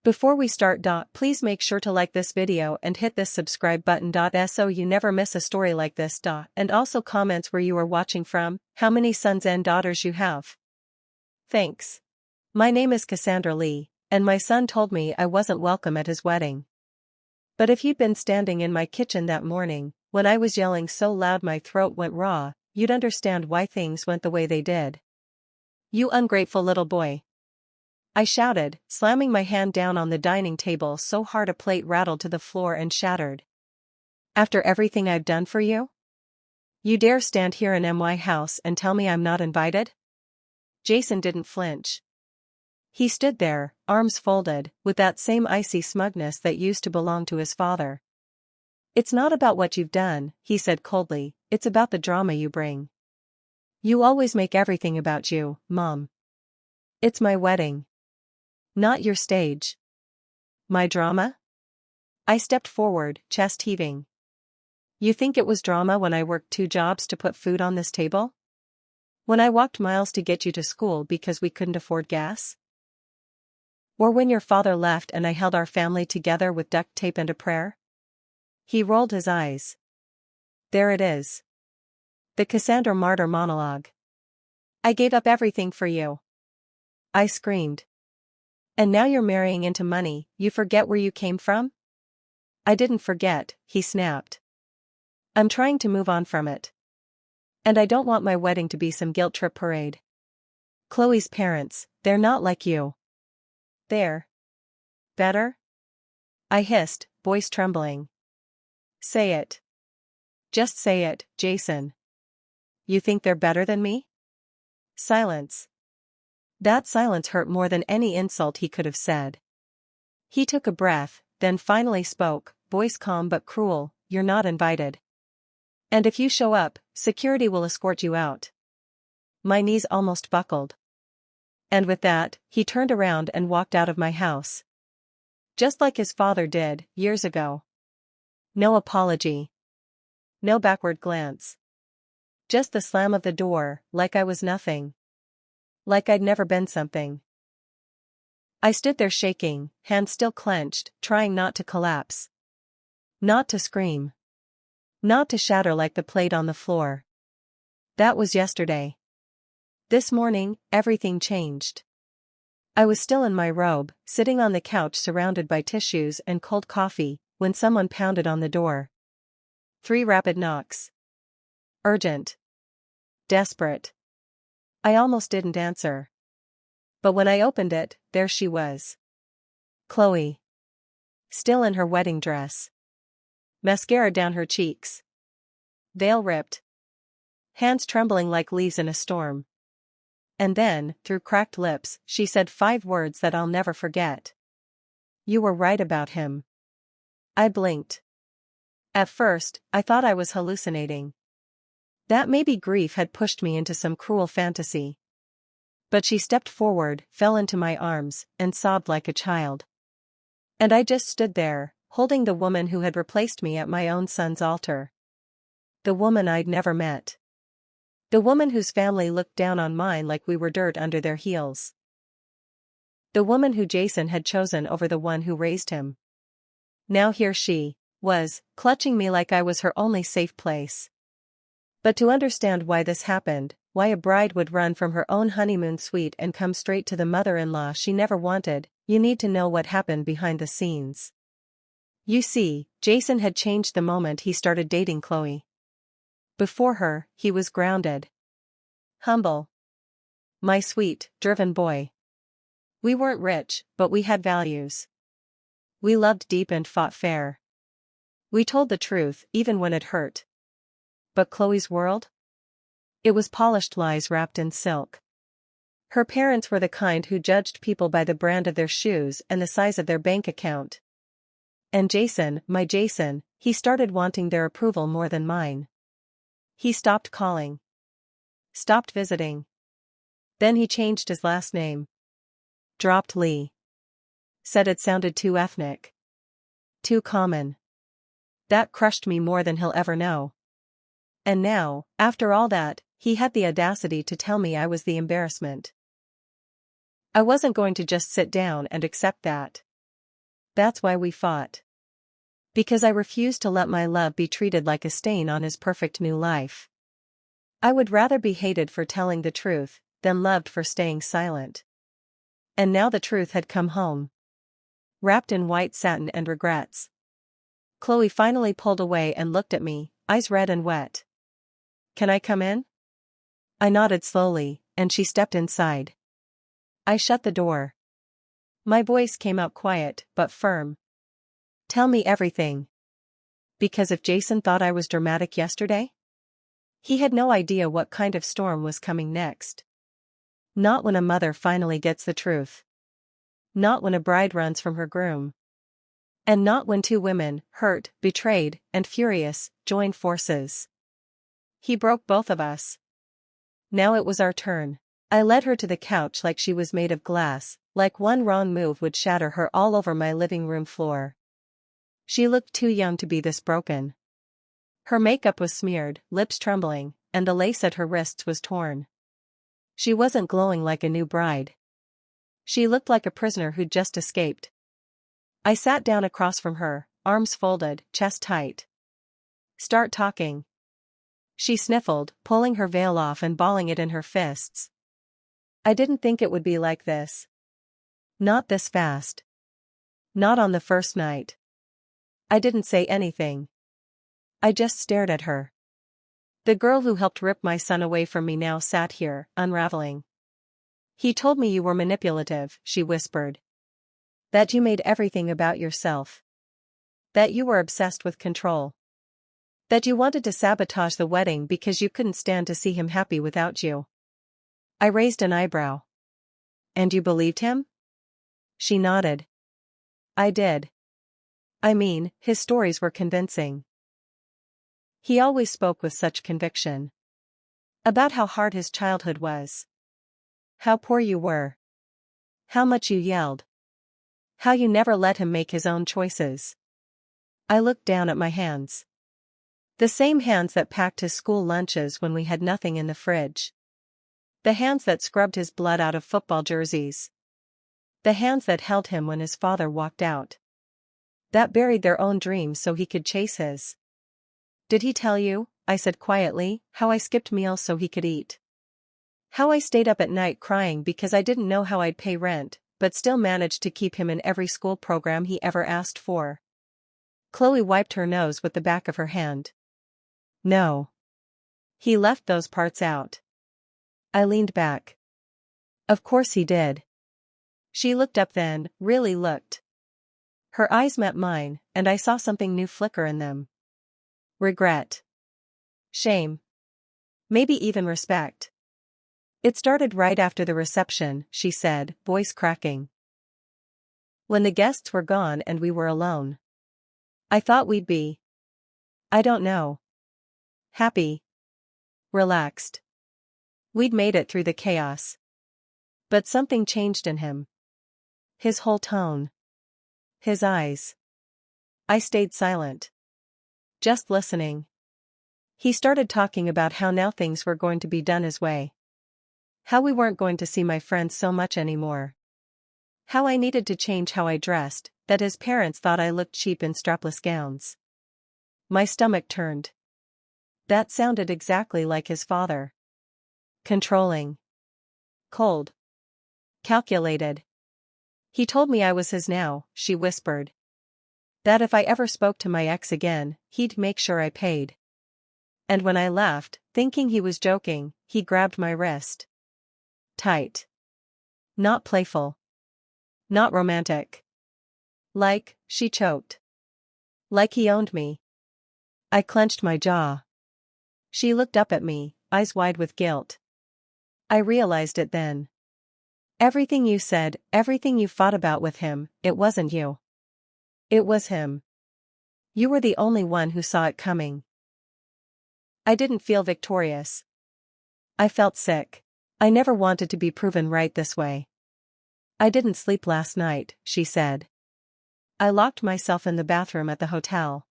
Before we start, please make sure to like this video and hit this subscribe button, so you never miss a story like this. And also comments where you are watching from, how many sons and daughters you have. Thanks. My name is Cassandra Lee, and my son told me I wasn't welcome at his wedding. But if you'd been standing in my kitchen that morning, when I was yelling so loud my throat went raw, you'd understand why things went the way they did. You ungrateful little boy. I shouted, slamming my hand down on the dining table so hard a plate rattled to the floor and shattered. After everything I've done for you? You dare stand here in my house and tell me I'm not invited? Jason didn't flinch. He stood there, arms folded, with that same icy smugness that used to belong to his father. It's not about what you've done, he said coldly, it's about the drama you bring. You always make everything about you, Mom. It's my wedding. Not your stage. My drama? I stepped forward, chest heaving. You think it was drama when I worked 2 jobs to put food on this table? When I walked miles to get you to school because we couldn't afford gas? Or when your father left and I held our family together with duct tape and a prayer? He rolled his eyes. There it is. The Cassandra martyr monologue. I gave up everything for you. I screamed. And now you're marrying into money, you forget where you came from? I didn't forget, he snapped. I'm trying to move on from it. And I don't want my wedding to be some guilt trip parade. Chloe's parents, they're not like you. They're better? I hissed, voice trembling. Say it. Just say it, Jason. You think they're better than me? Silence. That silence hurt more than any insult he could have said. He took a breath, then finally spoke, voice calm but cruel, you're not invited. And if you show up, security will escort you out. My knees almost buckled. And with that, he turned around and walked out of my house. Just like his father did, years ago. No apology. No backward glance. Just the slam of the door, like I was nothing. Like I'd never been something. I stood there shaking, hands still clenched, trying not to collapse. Not to scream. Not to shatter like the plate on the floor. That was yesterday. This morning, everything changed. I was still in my robe, sitting on the couch surrounded by tissues and cold coffee, when someone pounded on the door. 3 rapid knocks. Urgent. Desperate. I almost didn't answer. But when I opened it, there she was. Chloe. Still in her wedding dress. Mascara down her cheeks. Veil ripped. Hands trembling like leaves in a storm. And then, through cracked lips, she said 5 words that I'll never forget. You were right about him. I blinked. At first, I thought I was hallucinating. That maybe grief had pushed me into some cruel fantasy. But she stepped forward, fell into my arms, and sobbed like a child. And I just stood there, holding the woman who had replaced me at my own son's altar. The woman I'd never met. The woman whose family looked down on mine like we were dirt under their heels. The woman who Jason had chosen over the one who raised him. Now here she was, clutching me like I was her only safe place. But to understand why this happened, why a bride would run from her own honeymoon suite and come straight to the mother-in-law she never wanted, you need to know what happened behind the scenes. You see, Jason had changed the moment he started dating Chloe. Before her, he was grounded. Humble. My sweet, driven boy. We weren't rich, but we had values. We loved deep and fought fair. We told the truth, even when it hurt. But Chloe's world? It was polished lies wrapped in silk. Her parents were the kind who judged people by the brand of their shoes and the size of their bank account. And Jason, my Jason, he started wanting their approval more than mine. He stopped calling. Stopped visiting. Then he changed his last name. Dropped Lee. Said it sounded too ethnic. Too common. That crushed me more than he'll ever know. And now, after all that, he had the audacity to tell me I was the embarrassment. I wasn't going to just sit down and accept that. That's why we fought. Because I refused to let my love be treated like a stain on his perfect new life. I would rather be hated for telling the truth than loved for staying silent. And now the truth had come home. Wrapped in white satin and regrets. Chloe finally pulled away and looked at me, eyes red and wet. Can I come in? I nodded slowly, and she stepped inside. I shut the door. My voice came out quiet, but firm. Tell me everything. Because if Jason thought I was dramatic yesterday? He had no idea what kind of storm was coming next. Not when a mother finally gets the truth. Not when a bride runs from her groom. And not when two women, hurt, betrayed, and furious, join forces. He broke both of us. Now it was our turn. I led her to the couch like she was made of glass, like one wrong move would shatter her all over my living room floor. She looked too young to be this broken. Her makeup was smeared, lips trembling, and the lace at her wrists was torn. She wasn't glowing like a new bride. She looked like a prisoner who'd just escaped. I sat down across from her, arms folded, chest tight. Start talking. She sniffled, pulling her veil off and balling it in her fists. I didn't think it would be like this. Not this fast. Not on the first night. I didn't say anything. I just stared at her. The girl who helped rip my son away from me now sat here, unraveling. He told me you were manipulative, she whispered. That you made everything about yourself. That you were obsessed with control. That you wanted to sabotage the wedding because you couldn't stand to see him happy without you. I raised an eyebrow. And you believed him? She nodded. I did. I mean, his stories were convincing. He always spoke with such conviction. About how hard his childhood was. How poor you were. How much you yelled. How you never let him make his own choices. I looked down at my hands. The same hands that packed his school lunches when we had nothing in the fridge. The hands that scrubbed his blood out of football jerseys. The hands that held him when his father walked out. That buried their own dreams so he could chase his. Did he tell you, I said quietly, how I skipped meals so he could eat? How I stayed up at night crying because I didn't know how I'd pay rent, but still managed to keep him in every school program he ever asked for? Chloe wiped her nose with the back of her hand. No. He left those parts out. I leaned back. Of course he did. She looked up then, really looked. Her eyes met mine, and I saw something new flicker in them. Regret. Shame. Maybe even respect. It started right after the reception, she said, voice cracking. When the guests were gone and we were alone. I thought we'd be. I don't know. Happy. Relaxed. We'd made it through the chaos. But something changed in him. His whole tone. His eyes. I stayed silent. Just listening. He started talking about how now things were going to be done his way. How we weren't going to see my friends so much anymore. How I needed to change how I dressed, that his parents thought I looked cheap in strapless gowns. My stomach turned. That sounded exactly like his father. Controlling. Cold. Calculated. He told me I was his now, she whispered. That if I ever spoke to my ex again, he'd make sure I paid. And when I laughed, thinking he was joking, he grabbed my wrist. Tight. Not playful. Not romantic. She choked. Like he owned me. I clenched my jaw. She looked up at me, eyes wide with guilt. I realized it then. Everything you said, everything you fought about with him, it wasn't you. It was him. You were the only one who saw it coming. I didn't feel victorious. I felt sick. I never wanted to be proven right this way. I didn't sleep last night, she said. I locked myself in the bathroom at the hotel.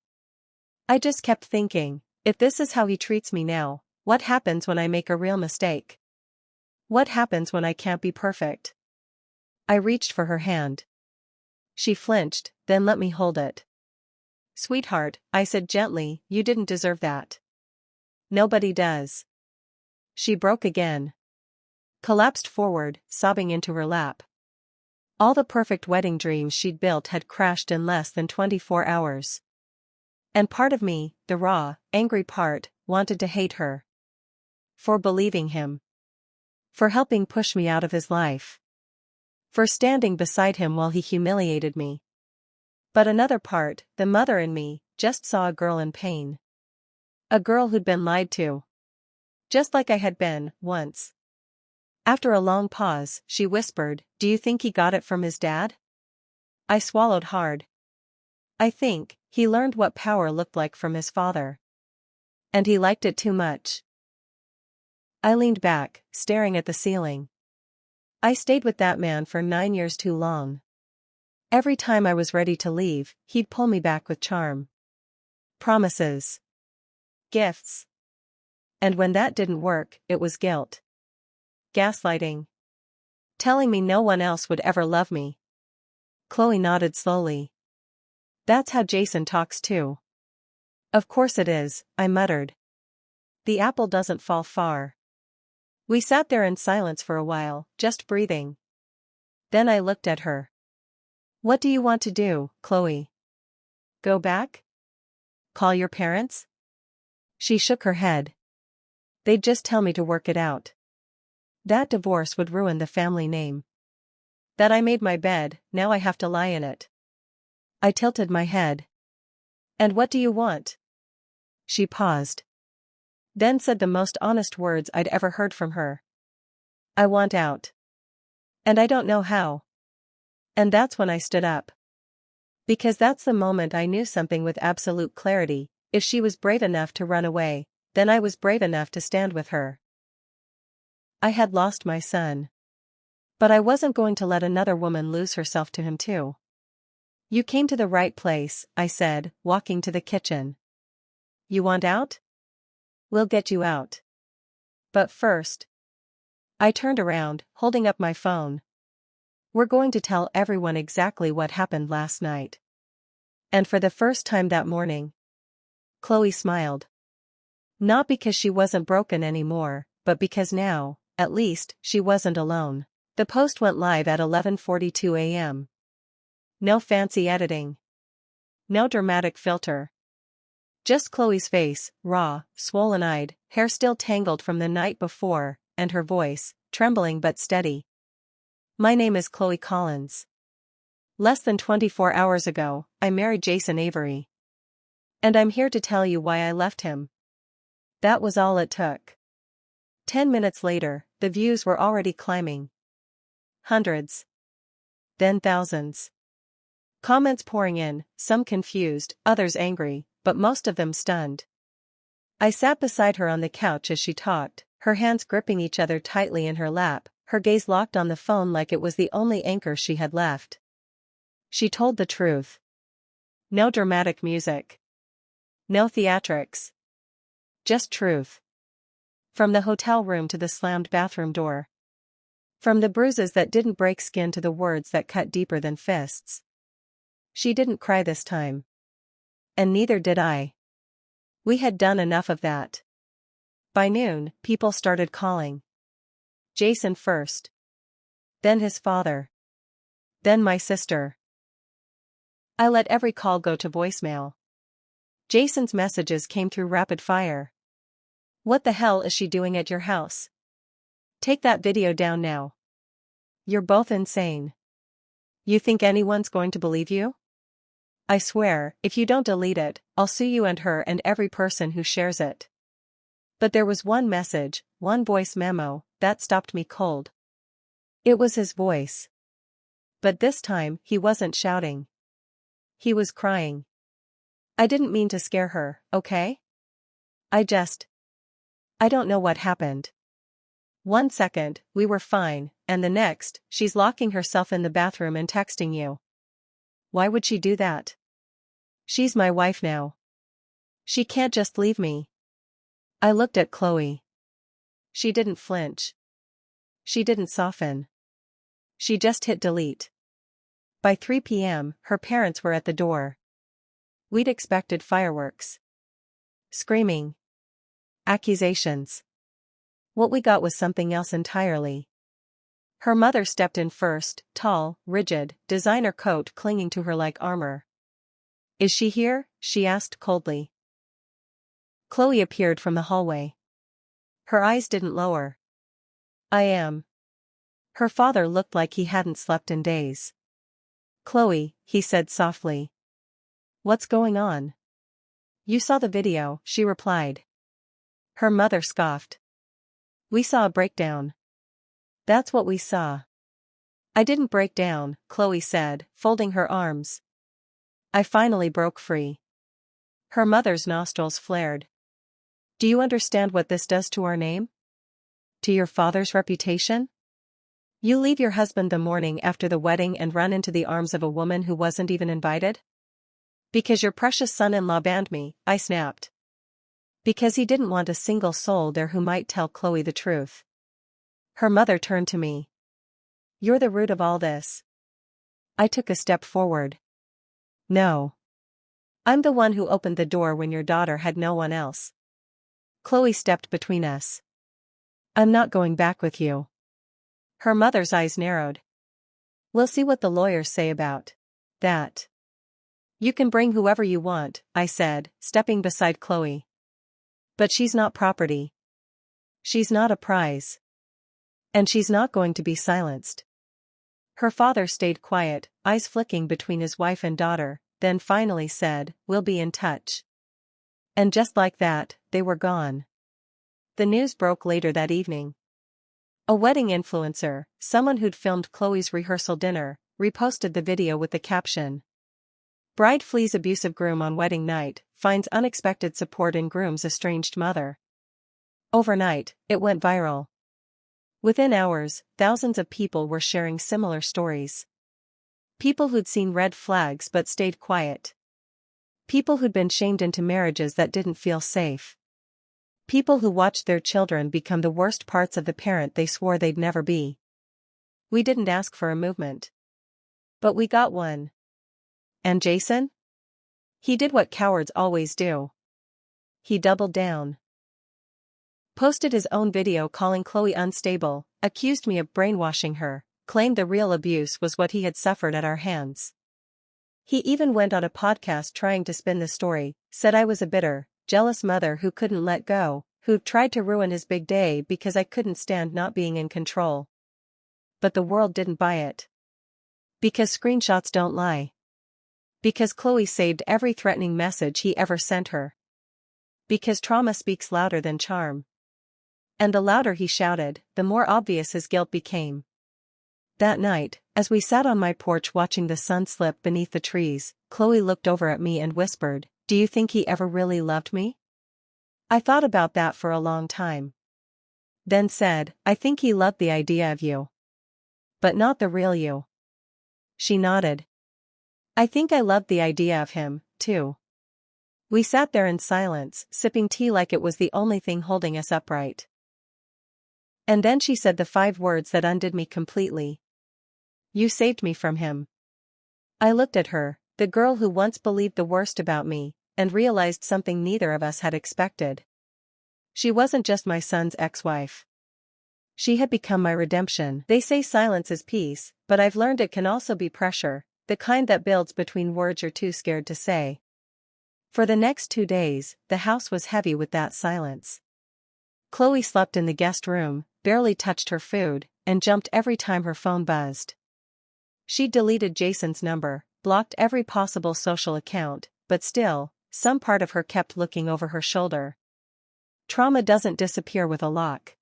I just kept thinking, if this is how he treats me now, what happens when I make a real mistake? What happens when I can't be perfect? I reached for her hand. She flinched, then let me hold it. Sweetheart, I said gently, you didn't deserve that. Nobody does. She broke again. Collapsed forward, sobbing into her lap. All the perfect wedding dreams she'd built had crashed in less than 24 hours. And part of me, the raw, angry part, wanted to hate her. For believing him. For helping push me out of his life. For standing beside him while he humiliated me. But another part, the mother in me, just saw a girl in pain. A girl who'd been lied to. Just like I had been, once. After a long pause, she whispered, "Do you think he got it from his dad?" I swallowed hard. I think, he learned what power looked like from his father. And he liked it too much. I leaned back, staring at the ceiling. I stayed with that man for 9 years too long. Every time I was ready to leave, he'd pull me back with charm. Promises. Gifts. And when that didn't work, it was guilt. Gaslighting. Telling me no one else would ever love me. Chloe nodded slowly. That's how Jason talks too. Of course it is, I muttered. The apple doesn't fall far. We sat there in silence for a while, just breathing. Then I looked at her. What do you want to do, Chloe? Go back? Call your parents? She shook her head. They'd just tell me to work it out. That divorce would ruin the family name. That I made my bed, now I have to lie in it. I tilted my head. And what do you want? She paused. Then said the most honest words I'd ever heard from her. I want out. And I don't know how. And that's when I stood up. Because that's the moment I knew something with absolute clarity. If she was brave enough to run away, then I was brave enough to stand with her. I had lost my son. But I wasn't going to let another woman lose herself to him too. You came to the right place, I said, walking to the kitchen. You want out? We'll get you out. But first. I turned around, holding up my phone. We're going to tell everyone exactly what happened last night. And for the first time that morning. Chloe smiled. Not because she wasn't broken anymore, but because now, at least, she wasn't alone. The post went live at 11:42 a.m. No fancy editing. No dramatic filter. Just Chloe's face, raw, swollen-eyed, hair still tangled from the night before, and her voice, trembling but steady. My name is Chloe Collins. Less than 24 hours ago, I married Jason Avery. And I'm here to tell you why I left him. That was all it took. 10 minutes later, the views were already climbing. Hundreds. Then thousands. Comments pouring in, some confused, others angry, but most of them stunned. I sat beside her on the couch as she talked, her hands gripping each other tightly in her lap, her gaze locked on the phone like it was the only anchor she had left. She told the truth. No dramatic music. No theatrics. Just truth. From the hotel room to the slammed bathroom door. From the bruises that didn't break skin to the words that cut deeper than fists. She didn't cry this time. And neither did I. We had done enough of that. By noon, people started calling. Jason first. Then his father. Then my sister. I let every call go to voicemail. Jason's messages came through rapid fire. What the hell is she doing at your house? Take that video down now. You're both insane. You think anyone's going to believe you? I swear, if you don't delete it, I'll sue you and her and every person who shares it. But there was one message, one voice memo, that stopped me cold. It was his voice. But this time, he wasn't shouting. He was crying. I didn't mean to scare her, okay? I don't know what happened. 1 second, we were fine, and the next, she's locking herself in the bathroom and texting you. Why would she do that? She's my wife now. She can't just leave me. I looked at Chloe. She didn't flinch. She didn't soften. She just hit delete. By 3 p.m., her parents were at the door. We'd expected fireworks. Screaming. Accusations. What we got was something else entirely. Her mother stepped in first, tall, rigid, designer coat clinging to her like armor. "Is she here?" she asked coldly. Chloe appeared from the hallway. Her eyes didn't lower. "I am." Her father looked like he hadn't slept in days. "Chloe," he said softly. "What's going on?" "You saw the video," she replied. Her mother scoffed. "We saw a breakdown." "That's what we saw." "I didn't break down," Chloe said, folding her arms. "I finally broke free." Her mother's nostrils flared. "Do you understand what this does to our name? To your father's reputation? You leave your husband the morning after the wedding and run into the arms of a woman who wasn't even invited?" "Because your precious son-in-law banned me," I snapped. Because he didn't want a single soul there who might tell Chloe the truth. Her mother turned to me. "You're the root of all this." I took a step forward. "No. I'm the one who opened the door when your daughter had no one else." Chloe stepped between us. "I'm not going back with you." Her mother's eyes narrowed. "We'll see what the lawyers say about that." "You can bring whoever you want," I said, stepping beside Chloe. "But she's not property. She's not a prize. And she's not going to be silenced." Her father stayed quiet, eyes flicking between his wife and daughter, then finally said, "We'll be in touch." And just like that, they were gone. The news broke later that evening. A wedding influencer, someone who'd filmed Chloe's rehearsal dinner, reposted the video with the caption, "Bride flees abusive groom on wedding night, finds unexpected support in groom's estranged mother." Overnight, it went viral. Within hours, thousands of people were sharing similar stories. People who'd seen red flags but stayed quiet. People who'd been shamed into marriages that didn't feel safe. People who watched their children become the worst parts of the parent they swore they'd never be. We didn't ask for a movement. But we got one. And Jason? He did what cowards always do. He doubled down. Posted his own video calling Chloe unstable, accused me of brainwashing her, claimed the real abuse was what he had suffered at our hands. He even went on a podcast trying to spin the story, said I was a bitter, jealous mother who couldn't let go, who tried to ruin his big day because I couldn't stand not being in control. But the world didn't buy it. Because screenshots don't lie. Because Chloe saved every threatening message he ever sent her. Because trauma speaks louder than charm. And the louder he shouted, the more obvious his guilt became. That night, as we sat on my porch watching the sun slip beneath the trees, Chloe looked over at me and whispered, "Do you think he ever really loved me?" I thought about that for a long time. Then said, "I think he loved the idea of you. But not the real you." She nodded. "I think I loved the idea of him, too." We sat there in silence, sipping tea like it was the only thing holding us upright. And then she said the 5 words that undid me completely. "You saved me from him." I looked at her, the girl who once believed the worst about me, and realized something neither of us had expected. She wasn't just my son's ex-wife. She had become my redemption. They say silence is peace, but I've learned it can also be pressure, the kind that builds between words you're too scared to say. For the next 2 days, the house was heavy with that silence. Chloe slept in the guest room, barely touched her food, and jumped every time her phone buzzed. She deleted Jason's number, blocked every possible social account, but still, some part of her kept looking over her shoulder. Trauma doesn't disappear with a lock.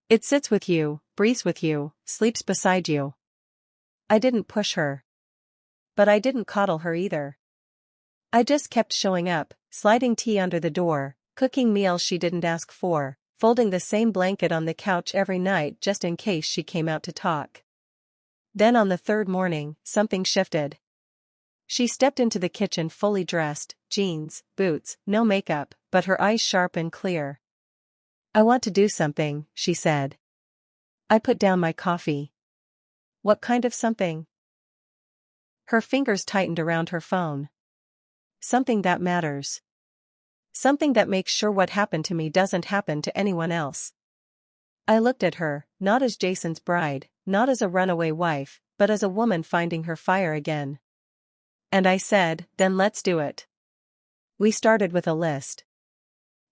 It sits with you, breathes with you, sleeps beside you. I didn't push her. But I didn't coddle her either. I just kept showing up, sliding tea under the door, cooking meals she didn't ask for, folding the same blanket on the couch every night just in case she came out to talk. Then on the 3rd morning, something shifted. She stepped into the kitchen fully dressed, jeans, boots, no makeup, but her eyes sharp and clear. "I want to do something," she said. I put down my coffee. "What kind of something?" Her fingers tightened around her phone. Something that matters. Something that makes sure what happened to me doesn't happen to anyone else. I looked at her, not as Jason's bride, not as a runaway wife, but as a woman finding her fire again. And I said, then let's do it. We started with a list.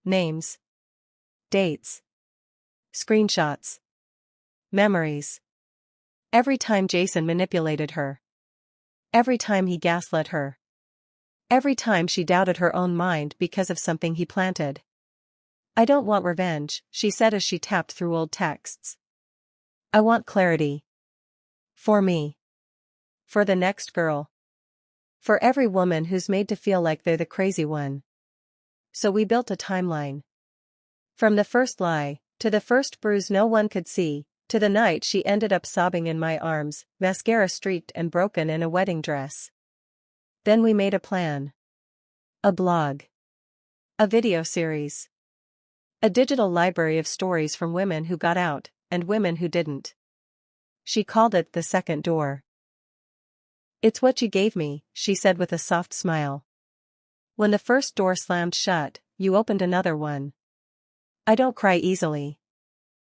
Names. Dates. Screenshots. Memories. Every time Jason manipulated her. Every time he gaslit her. Every time she doubted her own mind because of something he planted. I don't want revenge, she said as she tapped through old texts. I want clarity. For me. For the next girl. For every woman who's made to feel like they're the crazy one. So we built a timeline. From the first lie, to the first bruise no one could see, to the night she ended up sobbing in my arms, mascara streaked and broken in a wedding dress. Then we made a plan. A blog. A video series. A digital library of stories from women who got out, and women who didn't. She called it the second door. It's what you gave me, she said with a soft smile. When the first door slammed shut, you opened another one. I don't cry easily.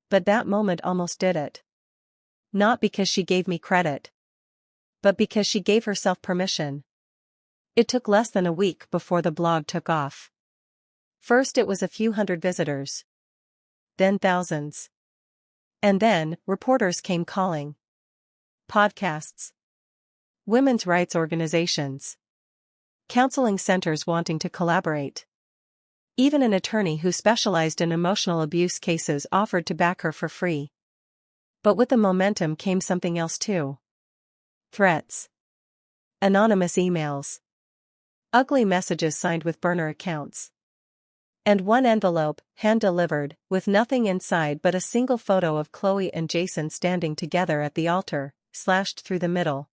But that moment almost did it. Not because she gave me credit. But because she gave herself permission. It took less than a week before the blog took off. First it was a few hundred visitors. Then thousands. And then, reporters came calling. Podcasts. Women's rights organizations. Counseling centers wanting to collaborate. Even an attorney who specialized in emotional abuse cases offered to back her for free. But with the momentum came something else too. Threats. Anonymous emails. Ugly messages signed with burner accounts. And one envelope, hand-delivered, with nothing inside but a single photo of Chloe and Jason standing together at the altar, slashed through the middle.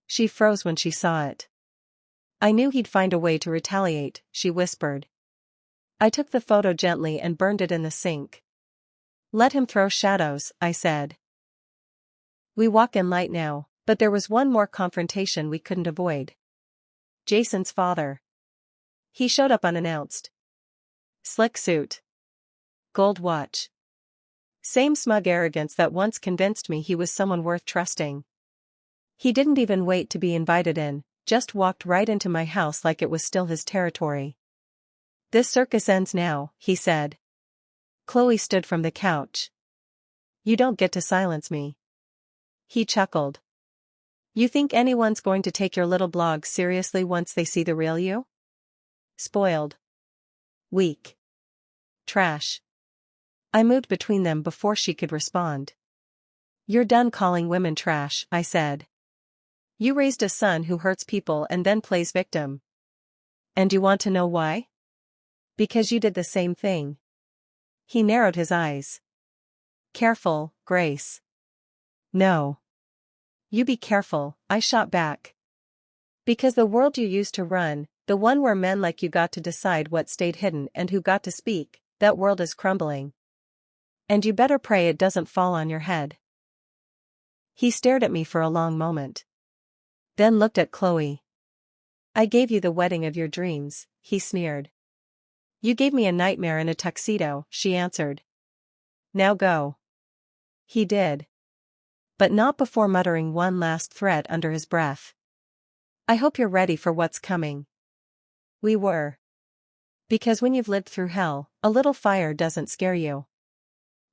She froze when she saw it. I knew he'd find a way to retaliate, she whispered. I took the photo gently and burned it in the sink. Let him throw shadows, I said. We walk in light now, but there was one more confrontation we couldn't avoid. Jason's father. He showed up unannounced. Slick suit. Gold watch. Same smug arrogance that once convinced me he was someone worth trusting. He didn't even wait to be invited in, just walked right into my house like it was still his territory. This circus ends now, he said. Chloe stood from the couch. You don't get to silence me. He chuckled. You think anyone's going to take your little blog seriously once they see the real you? Spoiled. Weak. Trash. I moved between them before she could respond. You're done calling women trash, I said. You raised a son who hurts people and then plays victim. And you want to know why? Because you did the same thing. He narrowed his eyes. Careful, Grace. No. You be careful, I shot back. Because the world you used to run, the one where men like you got to decide what stayed hidden and who got to speak, that world is crumbling. And you better pray it doesn't fall on your head. He stared at me for a long moment. Then looked at Chloe. I gave you the wedding of your dreams, he sneered. You gave me a nightmare in a tuxedo, she answered. Now go. He did. But not before muttering one last threat under his breath. I hope you're ready for what's coming. We were. Because when you've lived through hell, a little fire doesn't scare you.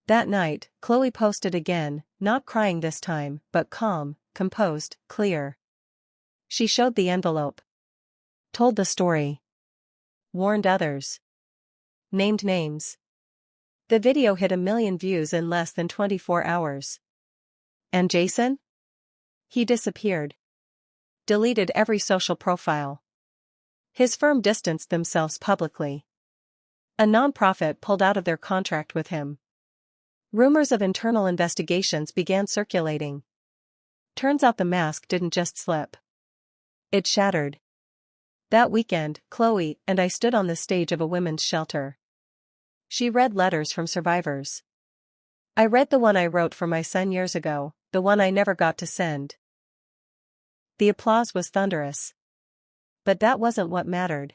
That night, Chloe posted again, not crying this time, but calm, composed, clear. She showed the envelope. Told the story. Warned others. Named names. The video hit 1 million views in less than 24 hours. And Jason? He disappeared. Deleted every social profile. His firm distanced themselves publicly. A nonprofit pulled out of their contract with him. Rumors of internal investigations began circulating. Turns out the mask didn't just slip. It shattered. That weekend, Chloe and I stood on the stage of a women's shelter. She read letters from survivors. I read the one I wrote for my son years ago, the one I never got to send. The applause was thunderous. But that wasn't what mattered.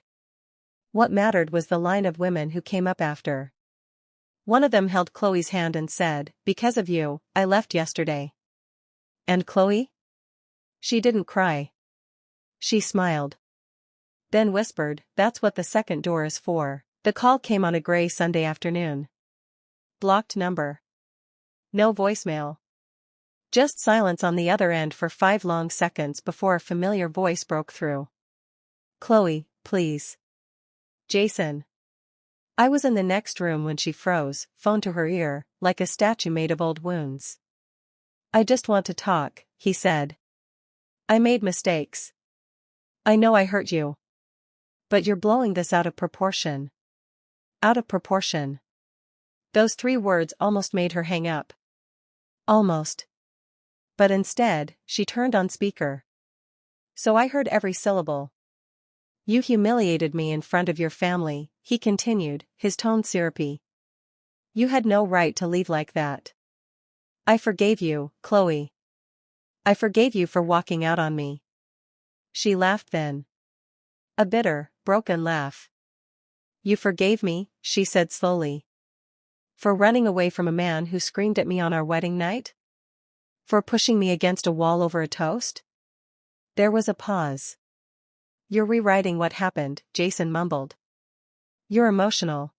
What mattered was the line of women who came up after. One of them held Chloe's hand and said, "Because of you, I left yesterday." And Chloe? She didn't cry. She smiled. Then whispered, "That's what the second door is for." The call came on a gray Sunday afternoon. Blocked number. No voicemail. Just silence on the other end for 5 long seconds before a familiar voice broke through. "Chloe, please." "Jason." I was in the next room when she froze, phone to her ear, like a statue made of old wounds. "I just want to talk," he said. "I made mistakes. I know I hurt you. But you're blowing this out of proportion." Out of proportion. Those 3 words almost made her hang up. Almost. But instead, she turned on speaker. So I heard every syllable. "You humiliated me in front of your family," he continued, his tone syrupy. "You had no right to leave like that. I forgave you, Chloe. I forgave you for walking out on me." She laughed then. A bitter, broken laugh. "You forgave me," she said slowly. "For running away from a man who screamed at me on our wedding night? For pushing me against a wall over a toast?" There was a pause. "You're rewriting what happened," Jason mumbled. "You're emotional."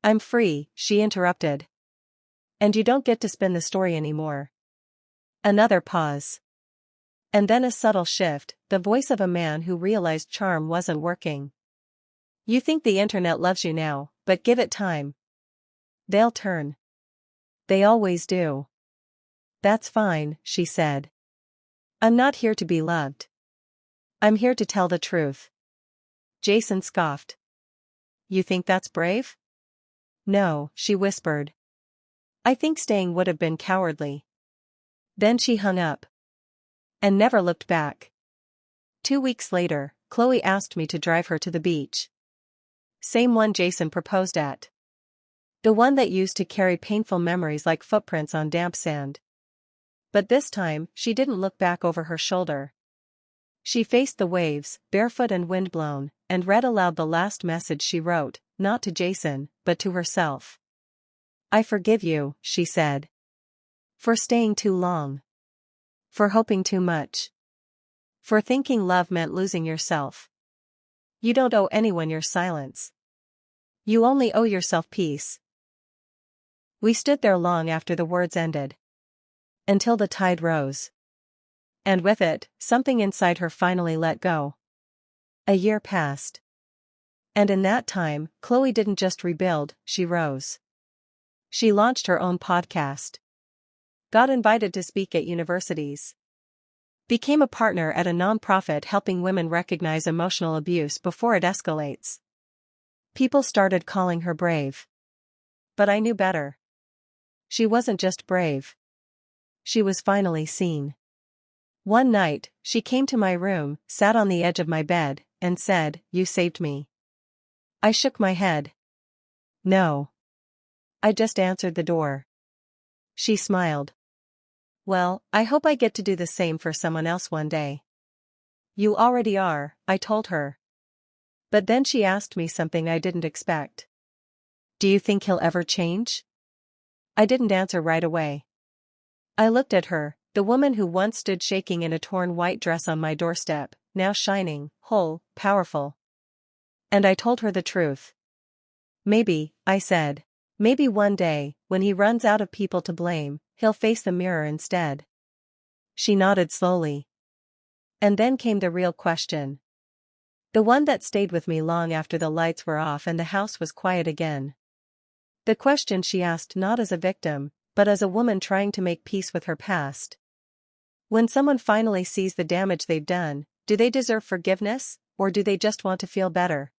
"I'm free," she interrupted. "And you don't get to spin the story anymore." Another pause. And then a subtle shift, the voice of a man who realized charm wasn't working. "You think the internet loves you now, but give it time. They'll turn. They always do." "That's fine," she said. "I'm not here to be loved. I'm here to tell the truth." Jason scoffed. "You think that's brave?" "No," she whispered. "I think staying would have been cowardly." Then she hung up. And never looked back. 2 weeks later, Chloe asked me to drive her to the beach. Same one Jason proposed at. The one that used to carry painful memories like footprints on damp sand. But this time, she didn't look back over her shoulder. She faced the waves, barefoot and windblown, and read aloud the last message she wrote, not to Jason, but to herself. "I forgive you," she said. "For staying too long. For hoping too much. For thinking love meant losing yourself. You don't owe anyone your silence. You only owe yourself peace." We stood there long after the words ended. Until the tide rose. And with it, something inside her finally let go. A year passed. And in that time, Chloe didn't just rebuild, she rose. She launched her own podcast. Got invited to speak at universities. Became a partner at a nonprofit helping women recognize emotional abuse before it escalates. People started calling her brave. But I knew better. She wasn't just brave. She was finally seen. One night, she came to my room, sat on the edge of my bed, and said, "You saved me." I shook my head. "No. I just answered the door." She smiled. "Well, I hope I get to do the same for someone else one day." "You already are," I told her. But then she asked me something I didn't expect. "Do you think he'll ever change?" I didn't answer right away. I looked at her, the woman who once stood shaking in a torn white dress on my doorstep, now shining, whole, powerful. And I told her the truth. "Maybe," I said. "Maybe one day, when he runs out of people to blame, he'll face the mirror instead." She nodded slowly. And then came the real question. The one that stayed with me long after the lights were off and the house was quiet again. The question she asked not as a victim, but as a woman trying to make peace with her past. When someone finally sees the damage they've done, do they deserve forgiveness, or do they just want to feel better?